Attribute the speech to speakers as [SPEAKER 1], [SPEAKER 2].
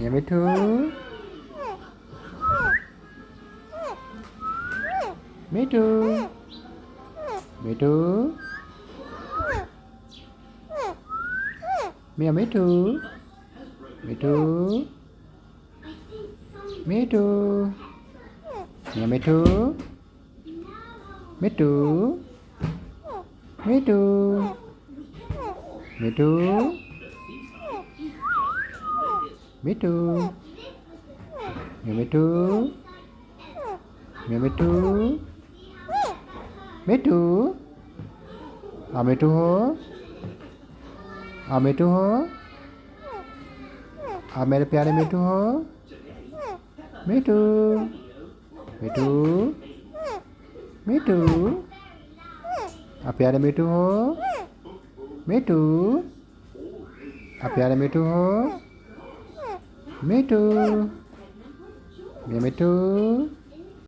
[SPEAKER 1] मियाँ मिठू मिठू मिठू मियाँ मिठू मिठू मिठू मियाँ मिठू मिठू मिठू मिठू मिठू मियाँ मिठू मियाँ मिठू मिठू मिठू हो मिठू हो मेरे प्यारे मिठू हो मिठू मिठू मिठू प्यारे मिठू हो मिठू प्यारे मिठू हो मिठू मियाँ मिठू